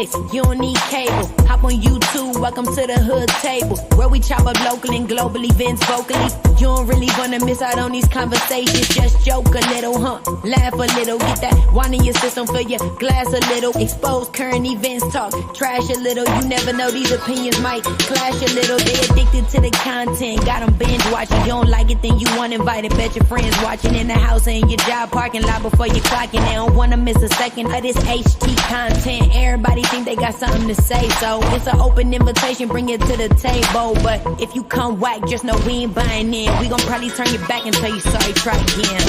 Netflix, you don't need cable. Hop on YouTube, welcome to the hood table, where we chop up local and global events vocally. You don't really wanna miss out on these conversations. Just joke a little, laugh a little, get that wine in your system, fill your glass a little. Expose current events, talk trash a little. You never know, these opinions might clash a little. They addicted to the content, got them binge watching. You don't like it, then you want invited. Bet your friends watching in the house and in your job parking lot before you clocking. They don't wanna miss a second of this HT content. Everybody think they got something to say, so it's an open invitation, bring it to the table. But if you come whack, just know we ain't buying in. We gon' probably turn your back and tell you sorry, try again,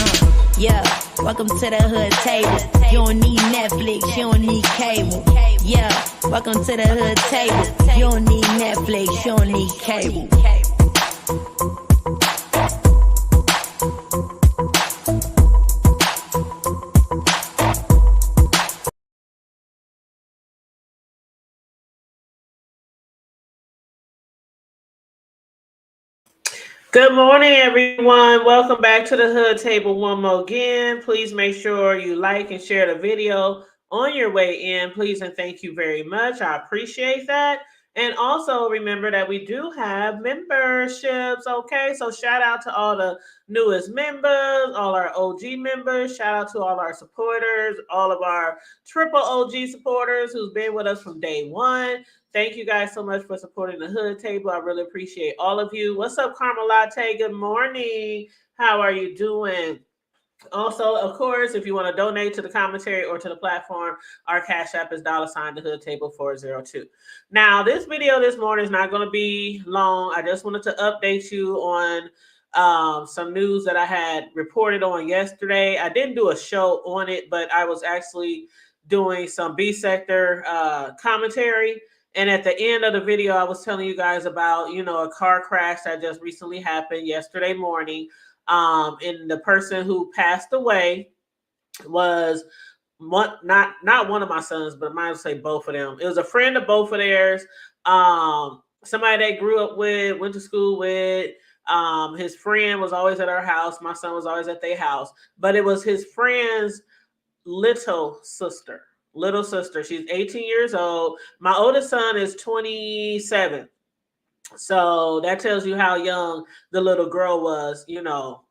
Yeah, welcome to the hood table. You don't need Netflix, you don't need cable. Yeah, welcome to the hood table. You don't need Netflix, you don't need cable. Good morning, everyone. Welcome back to the Hood Table one more again. Please make sure you like and share the video on your way in. Please and thank you very much. I appreciate that. And also remember that we do have memberships, okay? So shout out to all the newest members, all our OG members. Shout out to all our supporters, all of our triple OG supporters who's been with us from day one. Thank you guys so much for supporting the Hood Table. I really appreciate all of you. What's up, Karma Latte? Good morning. How are you doing? Also, of course, if you want to donate to the commentary or to the platform, our Cash App is $, the Hood Table 402. Now, this video this morning is not going to be long. I just wanted to update you on some news that I had reported on yesterday. I didn't do a show on it, but I was actually doing some B sector commentary. And at the end of the video, I was telling you guys about, a car crash that just recently happened yesterday morning. And the person who passed away was not one of my sons, but I might say both of them. It was a friend of both of theirs. Somebody they grew up with, went to school with. His friend was always at our house. My son was always at their house. But it was his friend's little sister. She's 18 years old. My oldest son is 27. So that tells you how young the little girl was,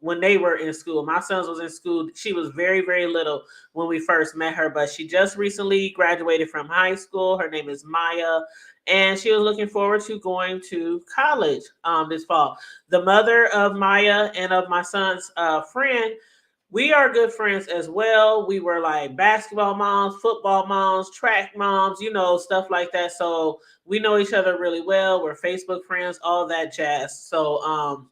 when they were in school. My son was in school. She was very, very little when we first met her, but she just recently graduated from high school. Her name is Maya, and she was looking forward to going to college this fall. The mother of Maya and of my son's friend, we are good friends as well. We were like basketball moms, football moms, track moms, stuff like that. So we know each other really well. We're Facebook friends, all that jazz. So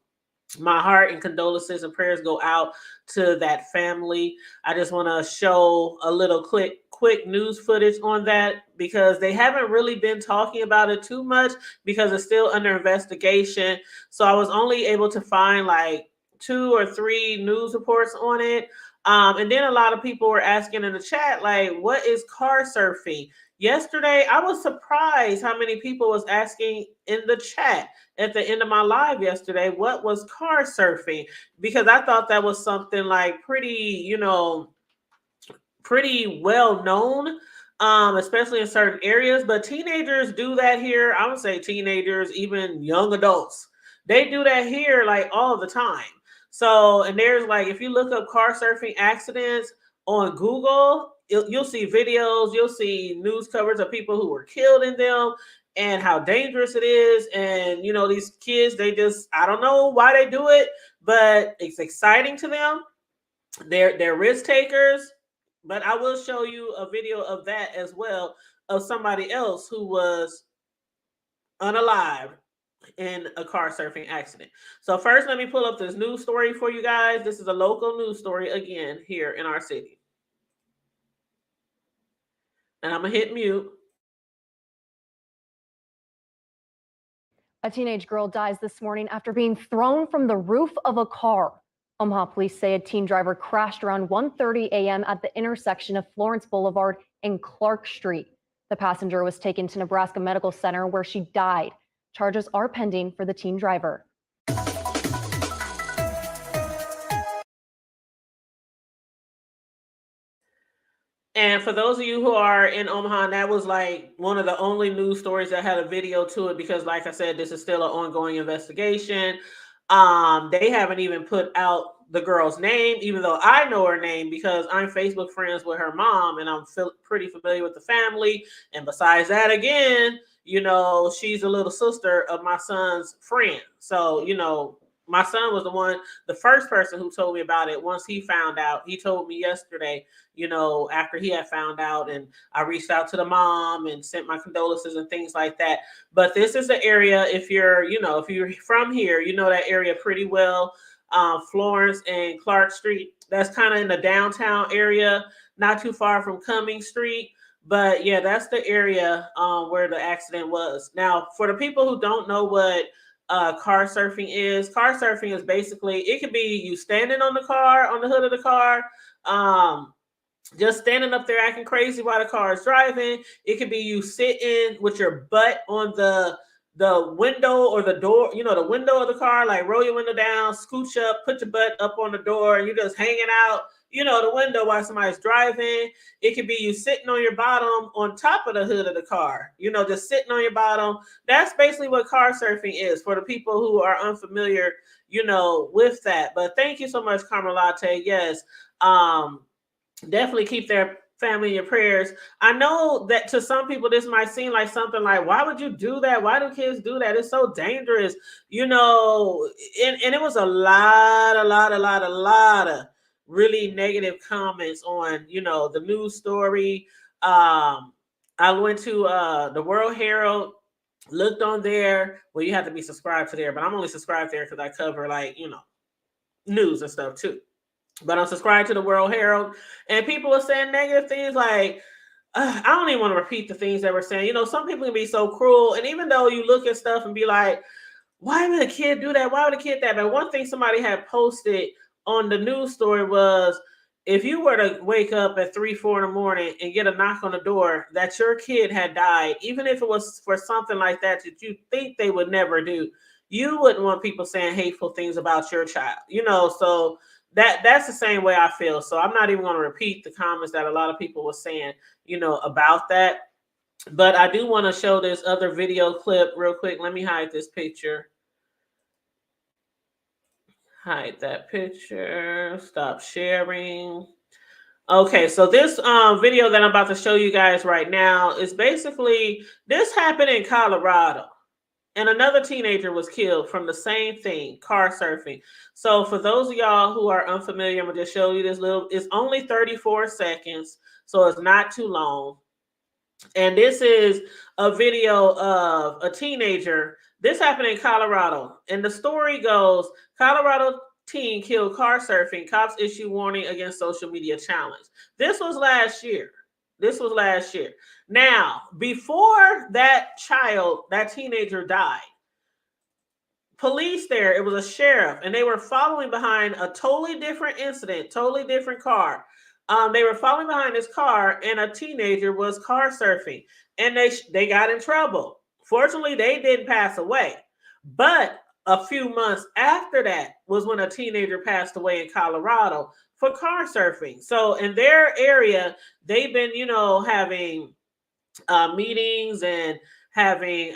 my heart and condolences and prayers go out to that family. I just want to show a little quick news footage on that because they haven't really been talking about it too much because it's still under investigation. So I was only able to find like 2 or 3 news reports on it. And then a lot of people were asking in the chat, like, what is car surfing? Yesterday, I was surprised how many people was asking in the chat at the end of my live yesterday, what was car surfing? Because I thought that was something like pretty well known, especially in certain areas. But teenagers do that here. I would say teenagers, even young adults, they do that here like all the time. So, and there's like, if you look up car surfing accidents on Google, you'll see videos, you'll see news coverage of people who were killed in them and how dangerous it is. And, these kids, they just, I don't know why they do it, but it's exciting to them. They're risk takers. But I will show you a video of that as well, of somebody else who was unalive in a car surfing accident. So first, let me pull up this news story for you guys. This is a local news story again here in our city. And I'm going to hit mute. A teenage girl dies this morning after being thrown from the roof of a car. Omaha police say a teen driver crashed around 1:30 a.m. at the intersection of Florence Boulevard and Clark Street. The passenger was taken to Nebraska Medical Center where she died. Charges are pending for the teen driver. And for those of you who are in Omaha, and that was like one of the only news stories that had a video to it, because like I said, this is still an ongoing investigation. They haven't even put out the girl's name, even though I know her name because I'm Facebook friends with her mom and I'm pretty familiar with the family. And besides that, again, she's a little sister of my son's friend. So, my son was the first person who told me about it. Once he found out, he told me yesterday, after he had found out, and I reached out to the mom and sent my condolences and things like that. But this is the area, if you're from here, you know that area pretty well. Florence and Clark Street, that's kind of in the downtown area, not too far from Cumming Street. But yeah, that's the area where the accident was. Now, for the people who don't know what car surfing is basically, it could be you standing on the hood of the car, just standing up there acting crazy while the car is driving. It could be you sitting with your butt on the window or the door, the window of the car, like roll your window down, scooch up, put your butt up on the door, and you're just hanging out, the window while somebody's driving. It could be you sitting on your bottom on top of the hood of the car, just sitting on your bottom. That's basically what car surfing is for the people who are unfamiliar, with that. But thank you so much, Carmelate. Yes. Definitely keep their family in your prayers. I know that to some people this might seem like something like, why would you do that? Why do kids do that? It's so dangerous, and it was a lot of really negative comments on, the news story. I went to the World Herald, looked on there. Well, you have to be subscribed to there, but I'm only subscribed there because I cover news and stuff too. But I'm subscribed to the World Herald, and people are saying negative things like, I don't even want to repeat the things that we're saying. Some people can be so cruel. And even though you look at stuff and be like, why would a kid do that? Why would a kid that? But one thing somebody had posted on the news story was, if you were to wake up at 3, 4 in the morning and get a knock on the door that your kid had died, even if it was for something like that you think they would never do, you wouldn't want people saying hateful things about your child, so that's the same way I feel. So I'm not even going to repeat the comments that a lot of people were saying, about that. But I do want to show this other video clip real quick. Let me hide this picture. Hide that picture. Stop sharing. Okay, so this video that I'm about to show you guys right now is basically, this happened in Colorado. And another teenager was killed from the same thing, car surfing. So for those of y'all who are unfamiliar, I'm going to just show you this it's only 34 seconds, so it's not too long. And this is a video of a teenager. This happened in Colorado. And the story goes, Colorado teen killed car surfing. Cops issue warning against social media challenge. This was last year. Now, before that teenager died, police there, it was a sheriff, and they were following behind a totally different incident, totally different car. They were following behind this car, and a teenager was car surfing, and they got in trouble. Fortunately, they didn't pass away. But a few months after that was when a teenager passed away in Colorado for car surfing. So in their area, they've been, having meetings and having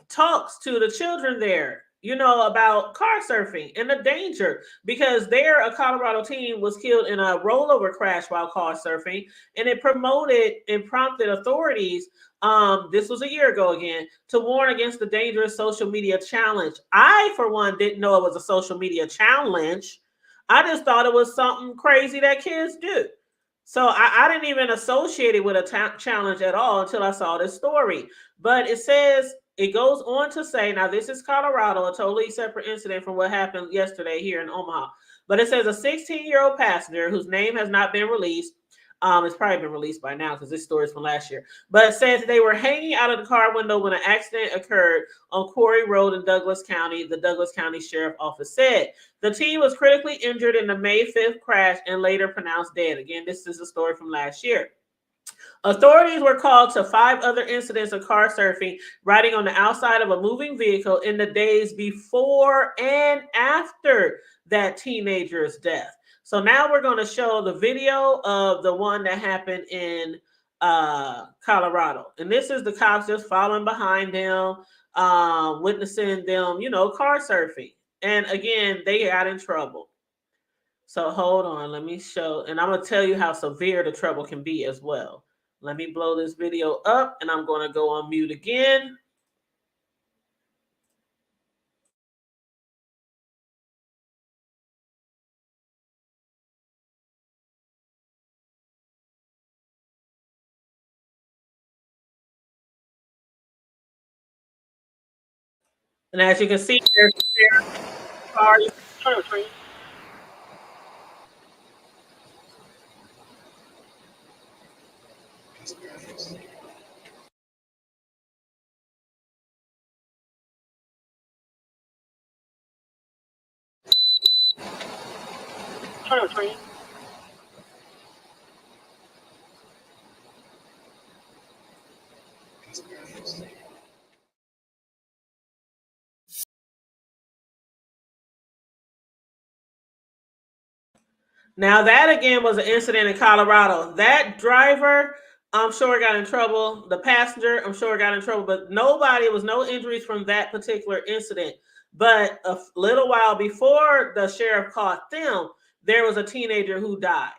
talks to the children there, about car surfing and the danger, because a Colorado teen was killed in a rollover crash while car surfing, and it promoted and prompted authorities, this was a year ago again, to warn against the dangerous social media challenge. I, for one, didn't know it was a social media challenge. I just thought it was something crazy that kids do. So I didn't even associate it with a challenge at all until I saw this story. But it goes on to say, now this is Colorado, a totally separate incident from what happened yesterday here in Omaha. But it says a 16-year-old passenger whose name has not been released. It's probably been released by now because this story is from last year. But it says they were hanging out of the car window when an accident occurred on Quarry Road in Douglas County, the Douglas County Sheriff Office said. The teen was critically injured in the May 5th crash and later pronounced dead. Again, this is a story from last year. Authorities were called to 5 other incidents of car surfing, riding on the outside of a moving vehicle in the days before and after that teenager's death. So now we're going to show the video of the one that happened in Colorado. And this is the cops just following behind them, witnessing them, car surfing. And again, they got in trouble. So hold on, let me show, and I'm going to tell you how severe the trouble can be as well. Let me blow this video up, and I'm going to go on mute again. And as you can see, there's a car. Now that again was an incident in Colorado. That driver, I'm sure, got in trouble. The passenger, I'm sure, got in trouble. But nobody, was no injuries from that particular incident. But a little while before the sheriff caught them, there was a teenager who died.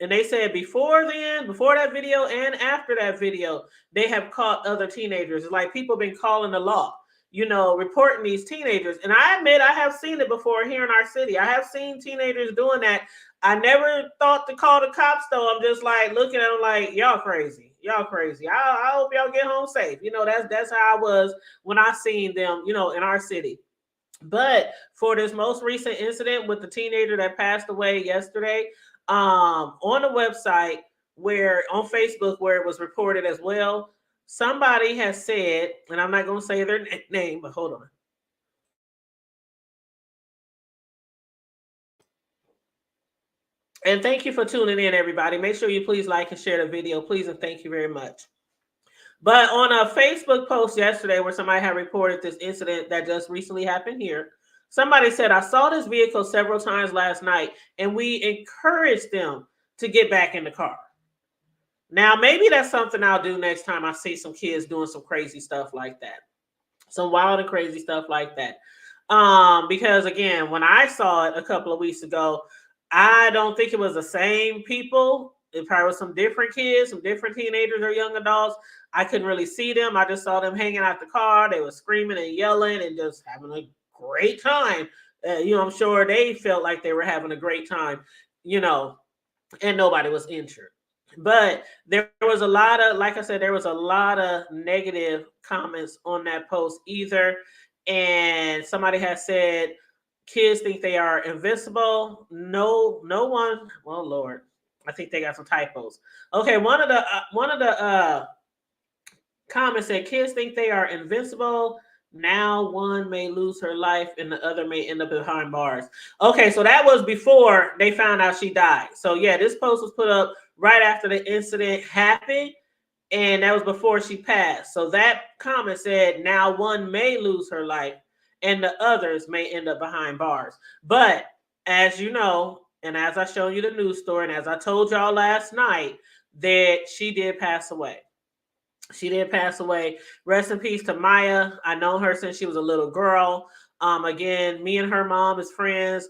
And they said before that video and after that video, they have caught other teenagers. It's like people have been calling the law, reporting these teenagers. And I admit I have seen it before here in our city. I have seen teenagers doing that. I never thought to call the cops, though. I'm just like looking at them like, y'all crazy. Y'all crazy. I hope y'all get home safe. That's how I was when I seen them, in our city. But for this most recent incident with the teenager that passed away yesterday, on the website on Facebook where it was reported as well, somebody has said, and I'm not going to say their name, but hold on. And thank you for tuning in, everybody. Make sure you please like and share the video, please, and thank you very much. But on a Facebook post yesterday where somebody had reported this incident that just recently happened here, somebody said, I saw this vehicle several times last night, and we encouraged them to get back in the car. Now, maybe that's something I'll do next time I see some kids doing some crazy stuff like that. Some wild and crazy stuff like that. Because, again, when I saw it a couple of weeks ago, I don't think it was the same people. It probably was some different kids, some different teenagers or young adults. I couldn't really see them. I just saw them hanging out the car. They were screaming and yelling and just having a great time. I'm sure they felt like they were having a great time, and nobody was injured. But there was a lot of, like I said, there was a lot of negative comments on that post either. And somebody has said, kids think they are invincible. No one. Well, Lord, I think they got some typos. Okay, one of the comments said, kids think they are invincible. Now one may lose her life and the other may end up behind bars. Okay, so that was before they found out she died. So yeah, this post was put up right after the incident happened, and that was before she passed. So that comment said, now one may lose her life and the others may end up behind bars. But as you know, and as I showed you the news story, and as I told y'all last night, that she did pass away. She did pass away. Rest in peace to Maya. I know her since she was a little girl. Again, me and her mom is friends.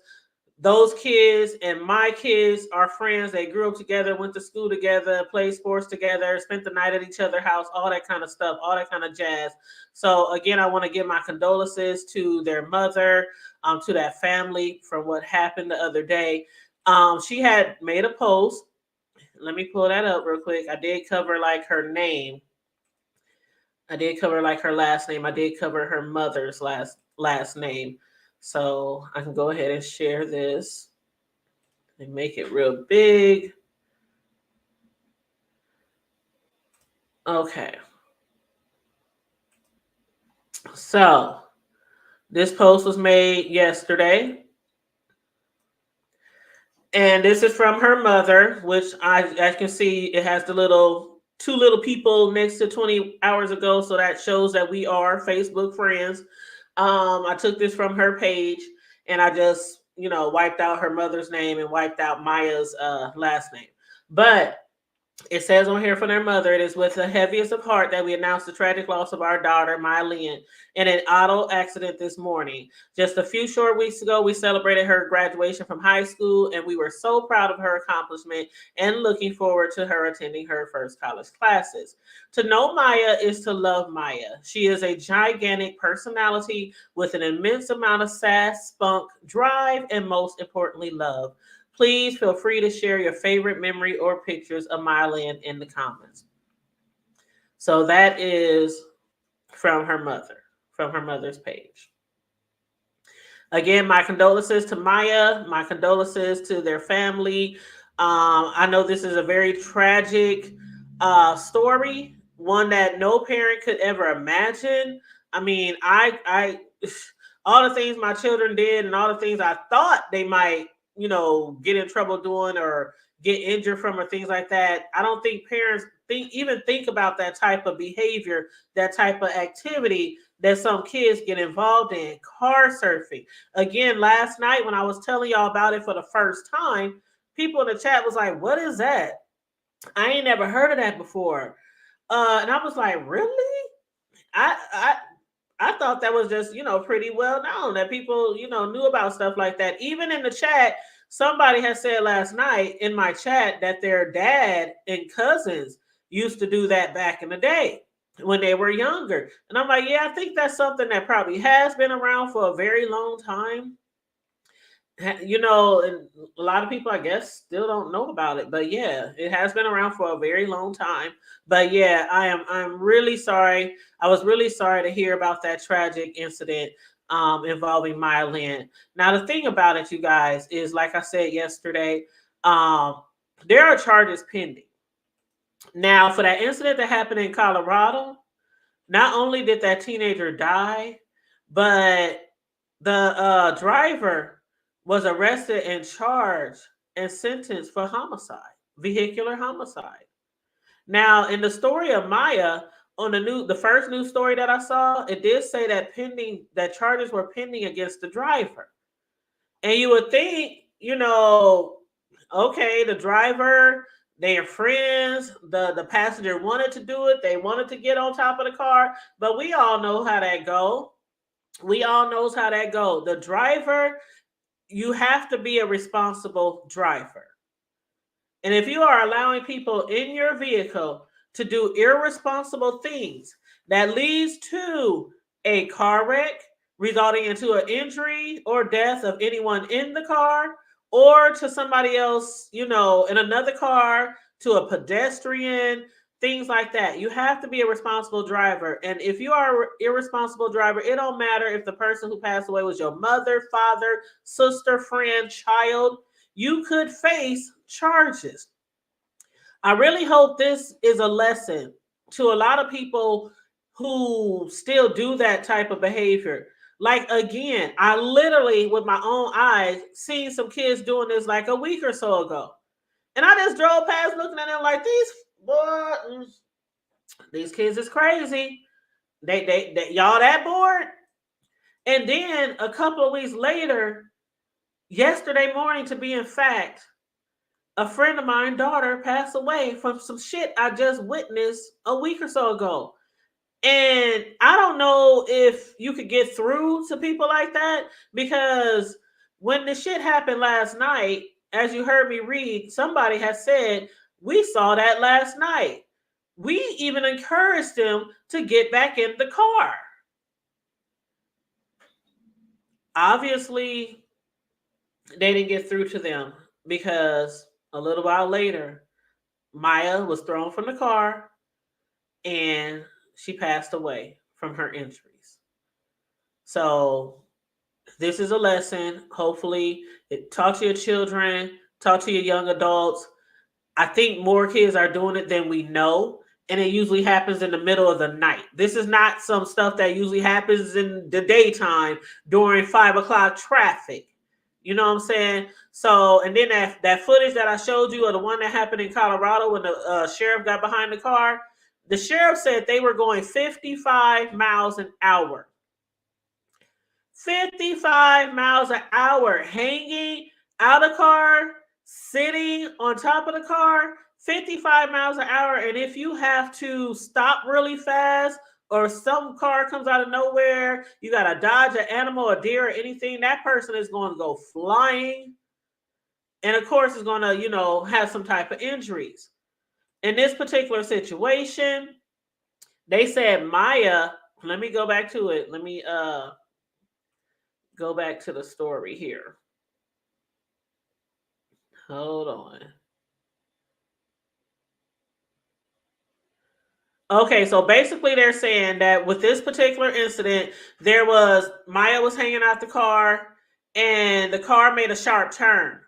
Those kids and my kids are friends. They grew up together, went to school together, played sports together, spent the night at each other's house, all that kind of stuff, all that kind of jazz. So again, I want to give my condolences to their mother, to that family from what happened the other day. She had made a post. Let me pull that up real quick. I did cover like her name. I did cover like her last name. I did cover her mother's last name. So I can go ahead and share this and make it real big. Okay. So this post was made yesterday. And this is from her mother, which as you can see, it has the two little people next to 20 hours ago. So that shows that we are Facebook friends. I took this from her page and I just wiped out her mother's name and wiped out Maya's last name. But it says on here from their mother, it is with the heaviest of heart that we announce the tragic loss of our daughter, Maya Lynn, in an auto accident this morning. Just a few short weeks ago, we celebrated her graduation from high school, and we were so proud of her accomplishment and looking forward to her attending her first college classes. To know Maya is to love Maya. She is a gigantic personality with an immense amount of sass, spunk, drive, and most importantly, love. Please feel free to share your favorite memory or pictures of Maya Lynn in the comments. So that is from her mother's page. Again, my condolences to Maya, my condolences to their family. I know this is a very tragic story, one that no parent could ever imagine. I mean, I all the things my children did and all the things I thought they might get in trouble doing or get injured from or things like that. I don't think parents think about that type of behavior, that type of activity that some kids get involved in. Car surfing. Again, last night when I was telling y'all about it for the first time, people in the chat was like, what is that? I ain't never heard of that before. And I was like, really? I thought that was just, pretty well known that people, knew about stuff like that. Even in the chat, somebody had said last night in my chat that their dad and cousins used to do that back in the day when they were younger. And I'm like, yeah, I think that's something that probably has been around for a very long time. And a lot of people, I guess, still don't know about it. But yeah, it has been around for a very long time. But yeah, I'm really sorry. I was really sorry to hear about that tragic incident involving Maya Lynn. Now, the thing about it, you guys, is like I said yesterday, there are charges pending. Now, for that incident that happened in Colorado, not only did that teenager die, but the driver was arrested and charged and sentenced for homicide, vehicular homicide. Now, in the story of Maya, on the first news story that I saw, it did say that charges were pending against the driver. And you would think, okay, the driver, they are friends, the passenger wanted to do it, they wanted to get on top of the car, but we all know how that go. We all knows how that go. The driver, you have to be a responsible driver. And if you are allowing people in your vehicle to do irresponsible things that leads to a car wreck, resulting into an injury or death of anyone in the car, or to somebody else, in another car, to a pedestrian, things like that. You have to be a responsible driver. And if you are an irresponsible driver, it don't matter if the person who passed away was your mother, father, sister, friend, child. You could face charges. I really hope this is a lesson to a lot of people who still do that type of behavior. Like, again, I literally, with my own eyes, seen some kids doing this like a week or so ago. And I just drove past looking at them like, these kids is crazy. They y'all that bored? And then a couple of weeks later, yesterday morning to be in fact, a friend of mine, daughter, passed away from some shit I just witnessed a week or so ago. And I don't know if you could get through to people like that, because when the shit happened last night, as you heard me read, somebody has said, we saw that last night. We even encouraged them to get back in the car. Obviously, they didn't get through to them, because a little while later, Maya was thrown from the car and she passed away from her injuries. So this is a lesson. Hopefully, talk to your children, talk to your young adults. I think more kids are doing it than we know, and it usually happens in the middle of the night. This is not some stuff that usually happens in the daytime during 5 o'clock traffic. You know what I'm saying? So, and then that footage that I showed you of the one that happened in Colorado when the sheriff got behind the car, the sheriff said they were going 55 miles an hour. 55 miles an hour, hanging out of car, sitting on top of the car, 55 miles an hour. And if you have to stop really fast or some car comes out of nowhere, you got to dodge an animal, a deer, or anything, that person is going to go flying. And of course, is going to, have some type of injuries. In this particular situation, they said Maya, let me go back to it. Let me go back to the story here. Hold on. Okay, so basically they're saying that with this particular incident, Maya was hanging out the car and the car made a sharp turn.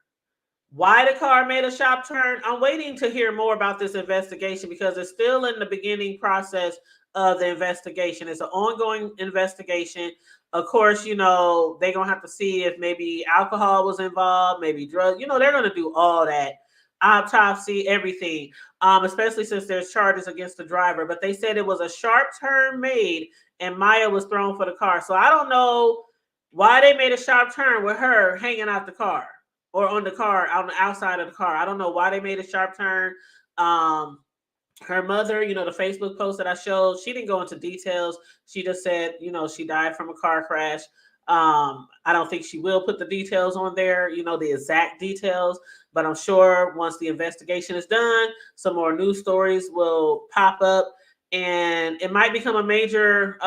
Why the car made a sharp turn? I'm waiting to hear more about this investigation because it's still in the beginning process of the investigation. It's an ongoing investigation. Of course, they're going to have to see if maybe alcohol was involved, maybe drugs. They're going to do all that. Autopsy, everything, especially since there's charges against the driver. But they said it was a sharp turn made and Maya was thrown for the car. So I don't know why they made a sharp turn with her hanging out the car or on the car, on the outside of the car. I don't know why they made a sharp turn. Her mother, the Facebook post that I showed, she didn't go into details. She just said, she died from a car crash. I don't think she will put the details on there, the exact details, but I'm sure once the investigation is done, some more news stories will pop up and it might become a major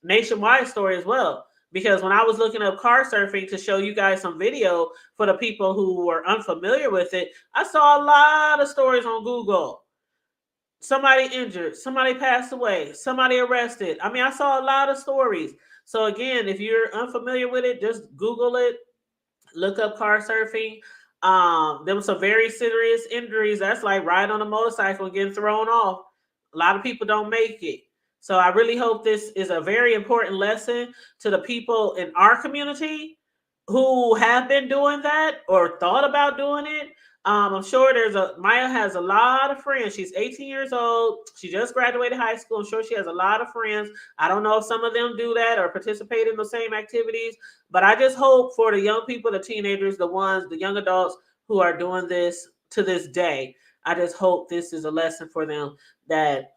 nationwide story as well. Because when I was looking up car surfing to show you guys some video for the people who were unfamiliar with it, I saw a lot of stories on Google. Somebody injured, somebody passed away, somebody arrested. I mean, I saw a lot of stories. So again, if you're unfamiliar with it, just Google it, look up car surfing. There were some very serious injuries. That's like riding on a motorcycle and getting thrown off. A lot of people don't make it. So I really hope this is a very important lesson to the people in our community who have been doing that or thought about doing it. I'm sure Maya has a lot of friends. She's 18 years old. She just graduated high school. I'm sure she has a lot of friends. I don't know if some of them do that or participate in the same activities, but I just hope for the young people, the teenagers, the young adults who are doing this to this day, I just hope this is a lesson for them that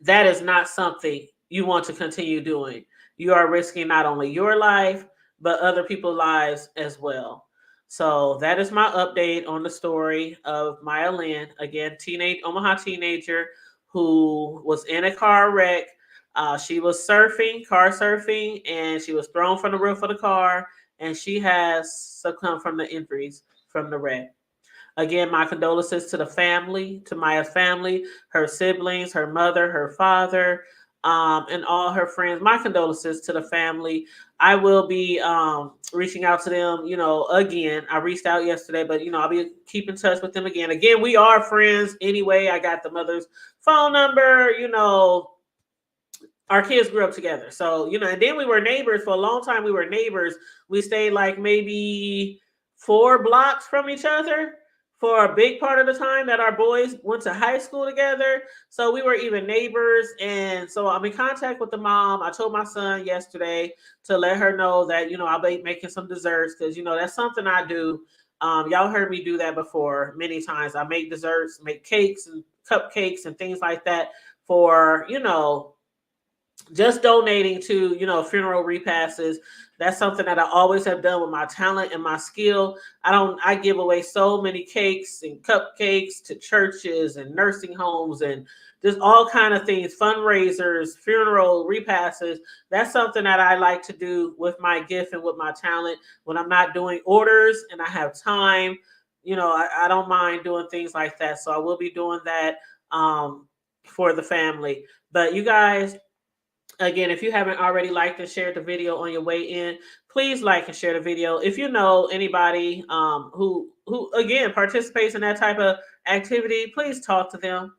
is not something you want to continue doing. You are risking not only your life, but other people's lives as well. So that is my update on the story of Maya Lynn. Again, Omaha teenager who was in a car wreck. She was car surfing, and she was thrown from the roof of the car, and she has succumbed from the injuries from the wreck. Again, my condolences to the family, to Maya's family, her siblings, her mother, her father, and all her friends. My condolences to the family. I will be reaching out to them, again. I reached out yesterday, but, I'll be keep in touch with them again. Again, we are friends anyway. I got the mother's phone number, our kids grew up together. So, and then we were neighbors for a long time. We were neighbors. We stayed like maybe 4 blocks from each other for a big part of the time that our boys went to high school together. So we were even neighbors. And so I'm in contact with the mom. I told my son yesterday to let her know that, I'll be making some desserts because, that's something I do. Y'all heard me do that before many times. I make desserts, make cakes and cupcakes and things like that for, just donating to, funeral repasts. That's something that I always have done with my talent and my skill. I give away so many cakes and cupcakes to churches and nursing homes and just all kind of things, fundraisers, funeral repasts. That's something that I like to do with my gift and with my talent when I'm not doing orders and I have time. I don't mind doing things like that. So I will be doing that for the family. But you guys, again, if you haven't already liked and shared the video on your way in, please like and share the video. If you know anybody who again participates in that type of activity, please talk to them.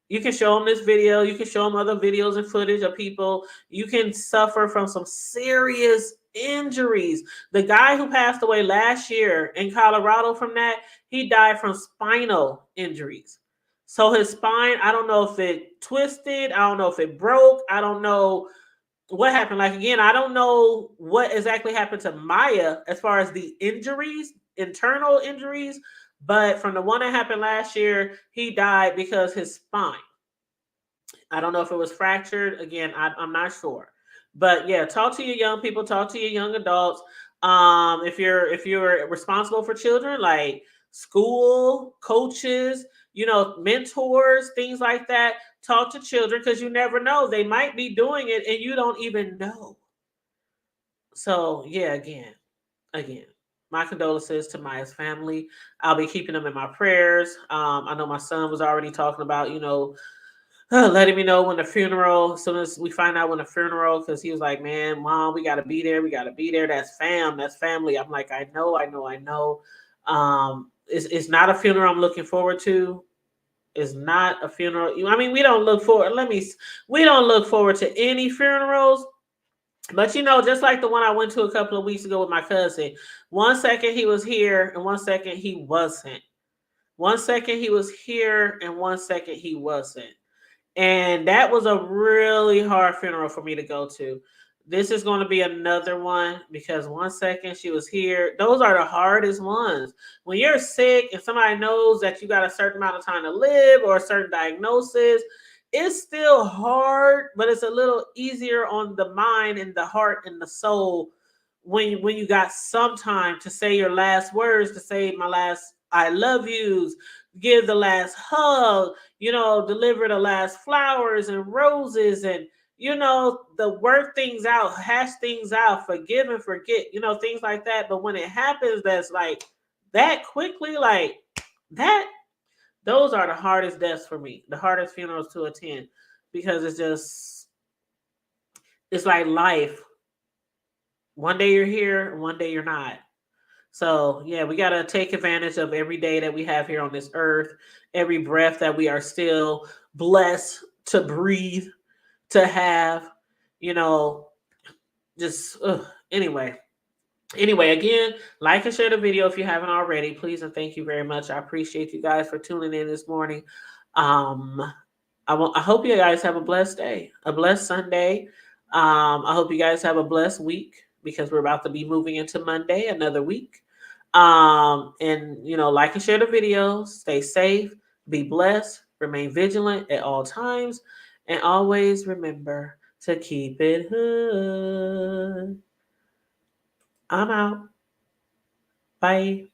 You can show them this video. You can show them other videos and footage of people. You can suffer from some serious injuries. The guy who passed away last year in Colorado from that, he died from spinal injuries. So his spine, I don't know if it twisted. I don't know if it broke. I don't know what happened. Like, again, I don't know what exactly happened to Maya as far as the injuries, internal injuries, but from the one that happened last year, he died because his spine. I don't know if it was fractured. Again, I'm not sure. But yeah, talk to your young people, talk to your young adults. If you're responsible for children, like school, coaches, mentors, things like that, talk to children because you never know. They might be doing it and you don't even know. So yeah, again, my condolences to Maya's family. I'll be keeping them in my prayers. I know my son was already talking about, letting me know when the funeral, as soon as we find out when the funeral, because he was like, man, mom, we got to be there. We got to be there. That's that's family. I'm like, I know. It's not a funeral I'm looking forward to. It's not a funeral. I mean, we don't look forward to any funerals. But just like the one I went to a couple of weeks ago with my cousin, 1 second he was here and 1 second he wasn't. 1 second he was here and 1 second he wasn't. And that was a really hard funeral for me to go to. This is going to be another one because 1 second she was here. Those are the hardest ones. When you're sick and somebody knows that you got a certain amount of time to live or a certain diagnosis, it's still hard, but it's a little easier on the mind and the heart and the soul when you got some time to say your last words, to say my last I love yous, give the last hug, deliver the last flowers and roses and, the work things out, hash things out, forgive and forget, things like that. But when it happens, that's like that quickly, like that, those are the hardest deaths for me, the hardest funerals to attend because it's like life. One day you're here, one day you're not. So, yeah, we got to take advantage of every day that we have here on this earth, every breath that we are still blessed to breathe, to have, you know, just anyway. Anyway, again, like and share the video if you haven't already. Please and thank you very much. I appreciate you guys for tuning in this morning. Um, I hope you guys have a blessed day, a blessed Sunday. I hope you guys have a blessed week because we're about to be moving into Monday, another week. And like and share the video. Stay safe, be blessed, remain vigilant at all times, and always remember to keep it hood. I'm out. Bye.